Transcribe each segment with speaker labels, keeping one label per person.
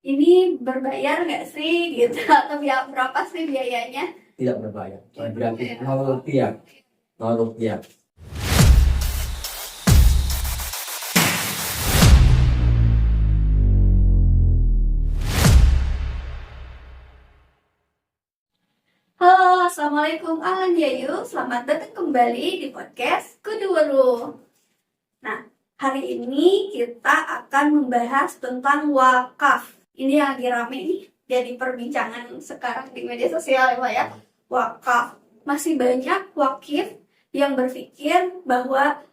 Speaker 1: ini berbayar nggak sih gitu atau berapa sih biayanya?
Speaker 2: Tidak berbayar, gratis, 0 rupiah, 0 rupiah.
Speaker 1: Halo, Assalamualaikum Ahlan Yayu, selamat datang kembali di podcast Kuduweru. Nah, hari ini kita akan membahas tentang wakaf. Ini yang lagi rame nih, jadi perbincangan sekarang di media sosial ya Pak ya. Wakaf. Masih banyak wakif yang berpikir bahwa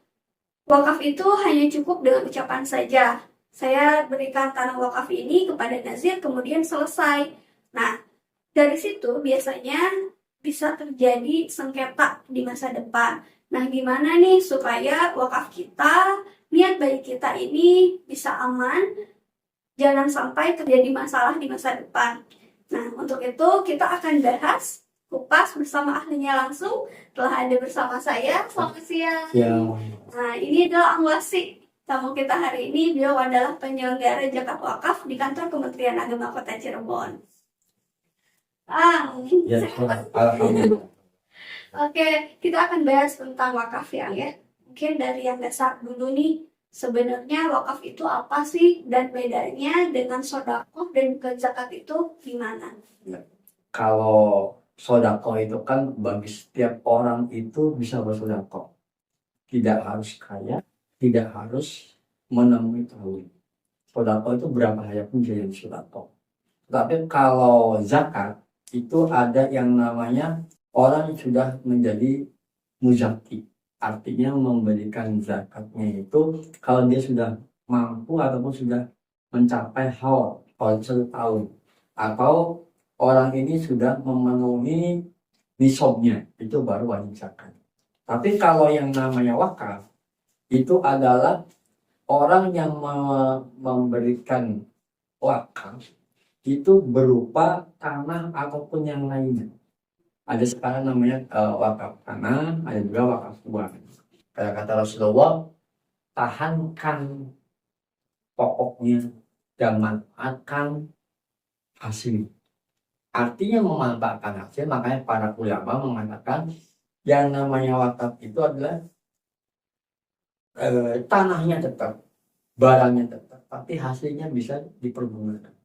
Speaker 1: wakaf itu hanya cukup dengan ucapan saja. Saya berikan tanah wakaf ini kepada nazir kemudian selesai. Nah, dari situ biasanya bisa terjadi sengketa di masa depan. Nah, gimana nih supaya wakaf kita, niat baik kita ini bisa aman, jangan sampai terjadi masalah di masa depan. Nah, untuk itu kita akan bahas kupas bersama ahlinya langsung. Telah ada bersama saya, selamat siang. Nah, ini adalah Angwasi. Tamu kita hari ini, beliau adalah penyelenggara zakat wakaf di kantor Kementerian Agama Kota Cirebon.
Speaker 2: Ya, alhamdulillah.
Speaker 1: Oke, kita akan bahas tentang wakaf ya. Mungkin dari yang dasar dulu nih, sebenarnya wakaf itu apa sih dan bedanya dengan sedekah dan zakat itu gimana?
Speaker 2: Kalau sodako itu kan bagi setiap orang itu bisa bersodako. Tidak harus kaya, tidak harus menemui tauhid. Sodako itu berapa hayat pun jadi sodako. Tapi kalau zakat itu ada yang namanya orang yang sudah menjadi muzaki. Artinya memberikan zakatnya itu kalau dia sudah mampu ataupun sudah mencapai haul 1 tahun. Atau orang ini sudah memenuhi nisabnya, itu baru wajib zakat. Tapi kalau yang namanya wakaf, itu adalah orang yang memberikan wakaf itu berupa tanah ataupun yang lainnya. Ada sekarang namanya wakaf tanah, ada juga wakaf uang. Kayak kata Rasulullah, tahankan pokoknya dan manfaatkan hasil. Artinya memanfaatkan hasil, makanya para ulama mengatakan yang namanya wakaf itu adalah tanahnya tetap, barangnya tetap, tapi hasilnya bisa dipergunakan.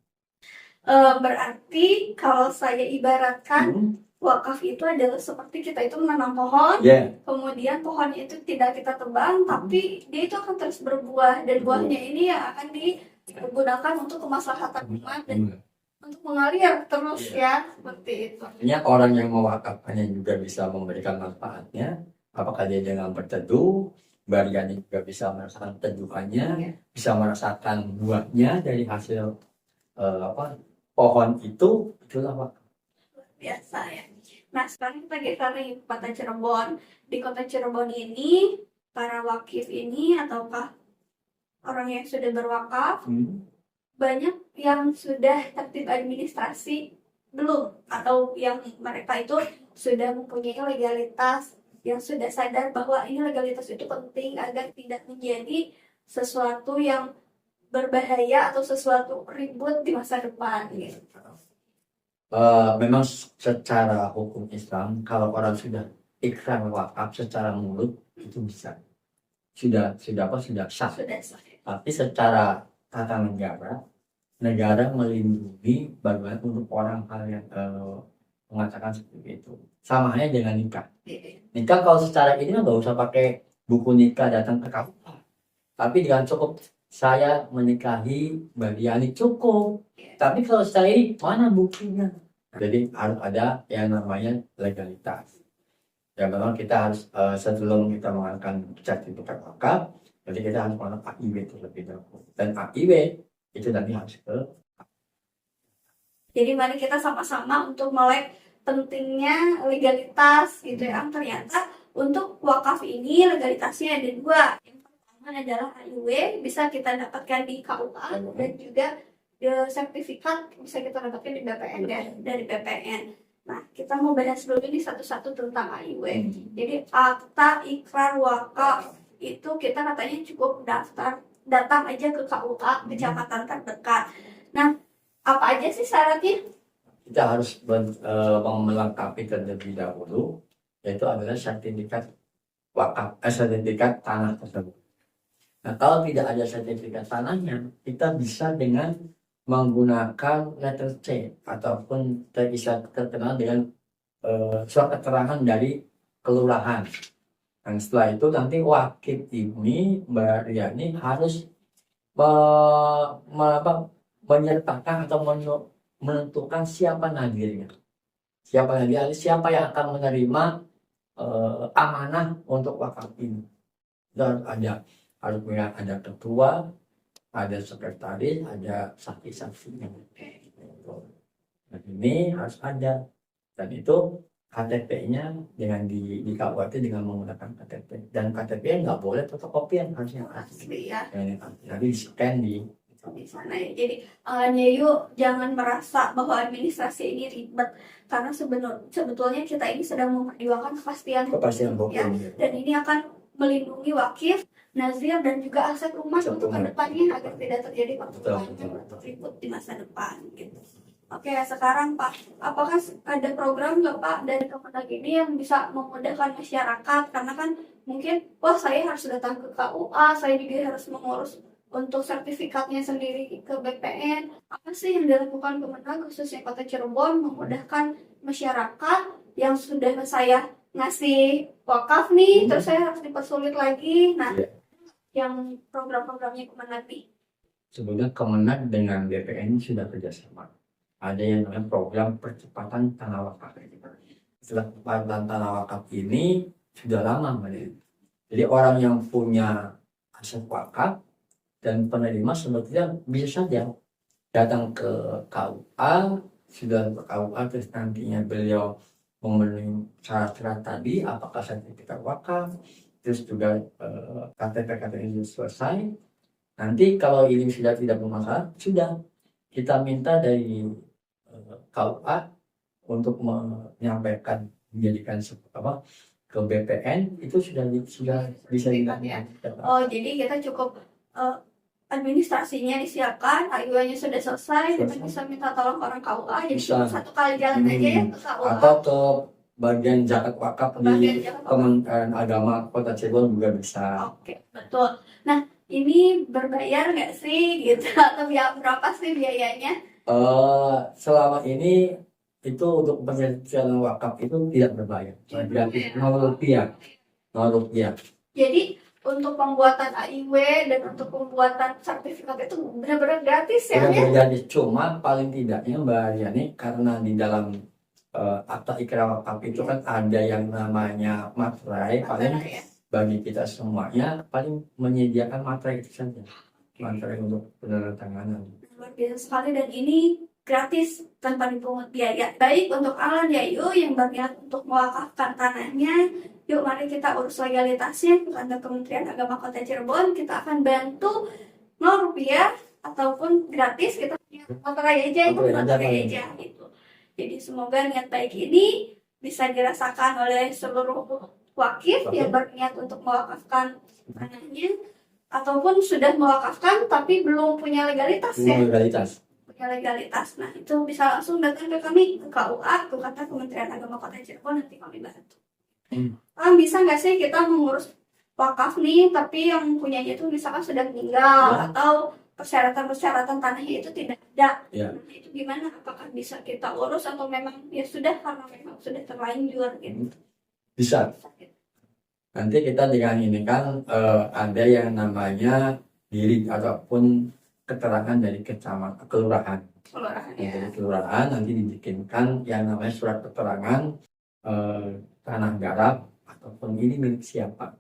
Speaker 1: Berarti kalau saya ibaratkan wakaf itu adalah seperti kita itu menanam pohon, kemudian pohonnya itu tidak kita tebang, tapi dia itu akan terus berbuah dan buahnya ini yang akan digunakan untuk kemaslahatan umat dan untuk mengalir terus ya, seperti itu.
Speaker 2: Artinya orang yang mewakafkannya juga bisa memberikan manfaatnya, apakah dia dengan berteduh, bagiannya juga bisa merasakan teduhannya, bisa merasakan buahnya dari hasil pohon itu, itulah wakaf.
Speaker 1: Luar biasa ya. Nah, sekarang kita geser nih kota Cirebon. Di kota Cirebon ini, para wakif ini ataukah orang yang sudah berwakaf, banyak yang sudah tertib administrasi belum, atau yang mereka itu sudah mempunyai legalitas, yang sudah sadar bahwa ini legalitas itu penting agar tidak menjadi sesuatu yang berbahaya atau sesuatu ribut di masa depan gitu.
Speaker 2: Memang secara hukum Islam kalau orang sudah ikrar wakaf secara mulut itu bisa sudah sah. Tapi secara tata negara melindungi bagaimana untuk orang hal yang mengatakan seperti itu. Sama halnya dengan nikah. Nikah kalau secara ini nggak usah pakai buku nikah datang ke KUA. Tapi dengan cukup saya menikahi Mbak Diani cukup. Tapi kalau saya ini mana buktinya? Jadi harus ada yang namanya legalitas. Ya memang kita harus sebelum kita mengadakan sertifikat wakaf, jadi kita harus melakukan AIW terlebih dahulu. Dan AIW itu nanti harus ke.
Speaker 1: Jadi mari kita sama-sama untuk melek pentingnya legalitas gitu ya. Ternyata untuk wakaf ini legalitasnya ada 2. Adalah AIW, bisa kita dapatkan di KUA dan juga sertifikat bisa kita dapatkan di BPN dari BPN. Nah, kita mau bahas dulu nih satu-satu tentang AIW. Jadi akta ikrar wakaf itu kita katanya cukup datang aja ke KUA kecamatan terdekat. Nah, Apa aja sih syaratnya?
Speaker 2: Kita harus melengkapi terlebih dahulu, yaitu adalah sertifikat wakaf, sertifikat tanah tersebut. Nah, kalau tidak ada sertifikat tanahnya, kita bisa dengan menggunakan letter C ataupun bisa terkenal dengan surat keterangan dari kelurahan. Dan setelah itu nanti wakil ini Mbak Riani harus menyertakan atau menentukan siapa nadirnya. Siapa yang akan menerima amanah untuk wakaf ini. Dan harus punya ada ketua, ada sekretaris, ada saksi-saksinya. Dan ini harus ada. Dan itu KTP-nya dengan di KUA dengan menggunakan KTP. Dan KTP nggak boleh fotokopian, harusnya
Speaker 1: Asli ya.
Speaker 2: Jadi di-scan di
Speaker 1: sana ya. Jadi yuk jangan merasa bahwa administrasi ini ribet karena sebetulnya kita ini sedang memperjuangkan kepastian
Speaker 2: hukum.
Speaker 1: Ya. Dan ini akan melindungi wakif, nazir dan juga aset rumah untuk kedepannya agar tidak terjadi pertukaran atau ribut di masa depan gitu. Oke, sekarang Pak, apakah ada program nggak Pak dari Kemenag ini yang bisa memudahkan masyarakat? Karena kan mungkin, wah saya harus datang ke KUA, saya juga harus mengurus untuk sertifikatnya sendiri ke BPN. Apa sih yang dilakukan Kemenag khususnya Kota Cirebon memudahkan masyarakat yang sudah saya ngasih wakaf nih, terus saya harus dipersulit lagi. Nah, yang program-programnya Kemenag nih.
Speaker 2: Sebenarnya Kemenag dengan BPN sudah kerjasama. Ada yang namanya program percepatan tanah wakaf. Setelah percepatan tanah wakaf ini sudah lama, Mbak. Jadi orang yang punya aset wakaf dan penerima sebetulnya bisa saja datang ke KUA, sudah ke KUA terus nantinya beliau memenuhi syarat-syarat tadi, apakah sertifikat wakaf, terus juga KTP ini selesai. Nanti kalau ini sudah tidak bermasalah, sudah kita minta dari KUA untuk menyampaikan menjadikan ke BPN itu sudah bisa dilakukan.
Speaker 1: Oh, jadi kita cukup administrasinya disiapkan, AYU-nya sudah selesai, kita bisa minta tolong orang KUA, jadi cuma satu kali jalan aja ya ke KUA.
Speaker 2: Atau ke bagian zakat wakaf di Kementerian Agama Kota Cirebon juga bisa.
Speaker 1: Oke, betul. Nah, ini berbayar nggak sih gitu atau berapa sih biayanya?
Speaker 2: Selama ini itu untuk penyelesaian wakaf itu tidak berbayar, gratis, Rp0.
Speaker 1: Jadi untuk pembuatan AIW dan untuk pembuatan sertifikat itu benar-benar gratis ya?
Speaker 2: Benar-benar gratis, cuma paling tidaknya Mbak Yani karena di dalam akta ikrar wakaf itu kan ada yang namanya materai, paling bagi kita semuanya paling menyediakan materai itu saja, materai untuk penandatanganan.
Speaker 1: Luar biasa sekali dan ini gratis tanpa dipungut biaya. Baik untuk Alan Yayu yang berniat untuk mewakafkan tanahnya, yuk mari kita urus legalitasnya ke kantor Kementerian Agama Kota Cirebon. Kita akan bantu Rp0 ataupun gratis kita punya materai aja gitu. Jadi semoga niat baik ini bisa dirasakan oleh seluruh wakif yang berniat untuk mewakafkan tanahnya ataupun sudah mewakafkan tapi belum punya legalitas ya. Punya legalitas. Nah, itu bisa langsung datang ke kami ke KUA, ke kantor Kementerian Agama Kota Cirebon, nanti kami bantu. Bisa nggak sih kita mengurus wakaf nih tapi yang punyanya itu misalkan sudah meninggal atau persyaratan tanahnya itu tidak ada. Nah, itu gimana? Apakah bisa kita urus atau memang ya sudah karena memang sudah terlanjur gitu?
Speaker 2: Bisa. Nanti kita dengan ini kan ada yang namanya diri ataupun keterangan dari kecamatan kelurahan. Dari kelurahan nanti dibikinkan yang namanya surat keterangan tanah garap ataupun ini milik siapa.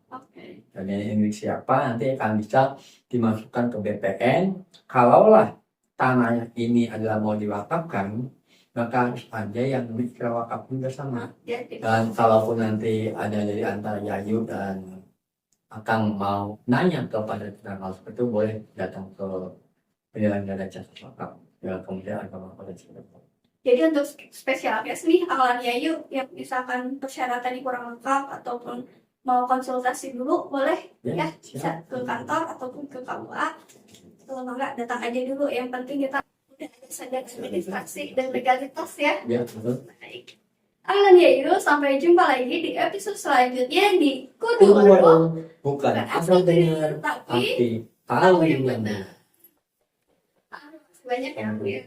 Speaker 2: Dan ini milik siapa nanti akan bisa dimasukkan ke BPN. Kalaulah tanahnya ini adalah mau diwakafkan, maka harus ada yang mikir wakaf juga sama. Dan kalaupun nanti ada dari antara Yayu dan Akang mau nanya kepada tenaga seperti itu, boleh datang ke penyelenggara jasa wakaf ya Kementerian Agama Kota Cirebon.
Speaker 1: Jadi untuk spesial case nih Alan Yayu yang misalkan persyaratan kurang lengkap ataupun mau konsultasi dulu boleh ya bisa ke kantor ataupun ke KUA. Kalau enggak datang aja dulu, yang penting kita tidak ada sadar administrasi dan legalitas ya.
Speaker 2: Ya, betul.
Speaker 1: Baik. Alan Yayu, sampai jumpa lagi di episode selanjutnya di Kudu Warung.
Speaker 2: Bukan
Speaker 1: Bukan
Speaker 2: asal dengar,
Speaker 1: tapi
Speaker 2: tahu
Speaker 1: yang
Speaker 2: yang
Speaker 1: benar.
Speaker 2: benar.
Speaker 1: Banyak ya, Bu ya.